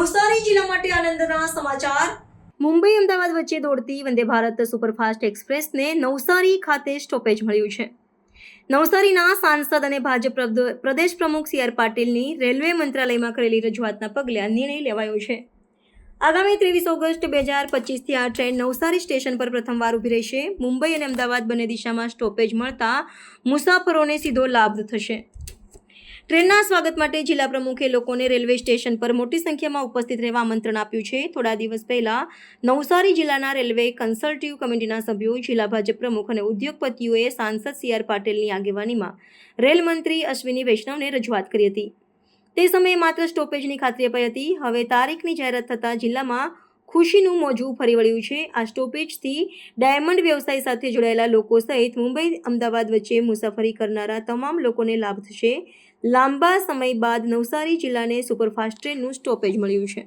નવસારી જિલ્લા માટે આનંદના સમાચાર। મુંબઈ અમદાવાદ વચ્ચે દોડતી વંદે ભારત સુપરફાસ્ટ એક્સપ્રેસને નવસારી ખાતે સ્ટોપેજ મળ્યું છે। નવસારીના સાંસદ અને ભાજપ પ્રદેશ પ્રમુખ સી.આર. પાટીલની રેલવે મંત્રાલયમાં કરેલી રજૂઆતના પગલે આ નિર્ણય લેવાયો છે। આગામી 23 ઓગસ્ટ 2025થી આ ટ્રેન નવસારી સ્ટેશન પર પ્રથમવાર ઊભી રહેશે। મુંબઈ અને અમદાવાદ બંને દિશામાં સ્ટોપેજ મળતા મુસાફરોને સીધો લાભ થશે। ટ્રેનના સ્વાગત માટે જિલ્લા પ્રમુખે લોકોને રેલવે સ્ટેશન પર મોટી સંખ્યામાં ઉપસ્થિત રહેવા આમંત્રણ આપ્યું છે। થોડા દિવસ પહેલા નવસારી જિલ્લાના રેલવે કન્સલ્ટિવ કમિટીના સભ્યો, જિલ્લા ભાજપ પ્રમુખ અને ઉદ્યોગપતિઓએ સાંસદ સી.આર. પાટીલની આગેવાનીમાં રેલ મંત્રી અશ્વિની વૈષ્ણવને રજૂઆત કરી હતી। તે સમયે માત્ર સ્ટોપેજની ખાતરી અપાઈ હતી। હવે તારીખની જાહેરાત થતાં જિલ્લામાં ખુશીનું મોજું ફરી વળ્યું છે। આ સ્ટોપેજથી ડાયમંડ વ્યવસાય સાથે જોડાયેલા લોકો સહિત મુંબઈ અમદાવાદ વચ્ચે મુસાફરી કરનારા તમામ લોકોને લાભ થશે। લાંબા સમય બાદ નવસારી જિલ્લાને સુપરફાસ્ટ ટ્રેનનું સ્ટોપેજ મળ્યું છે।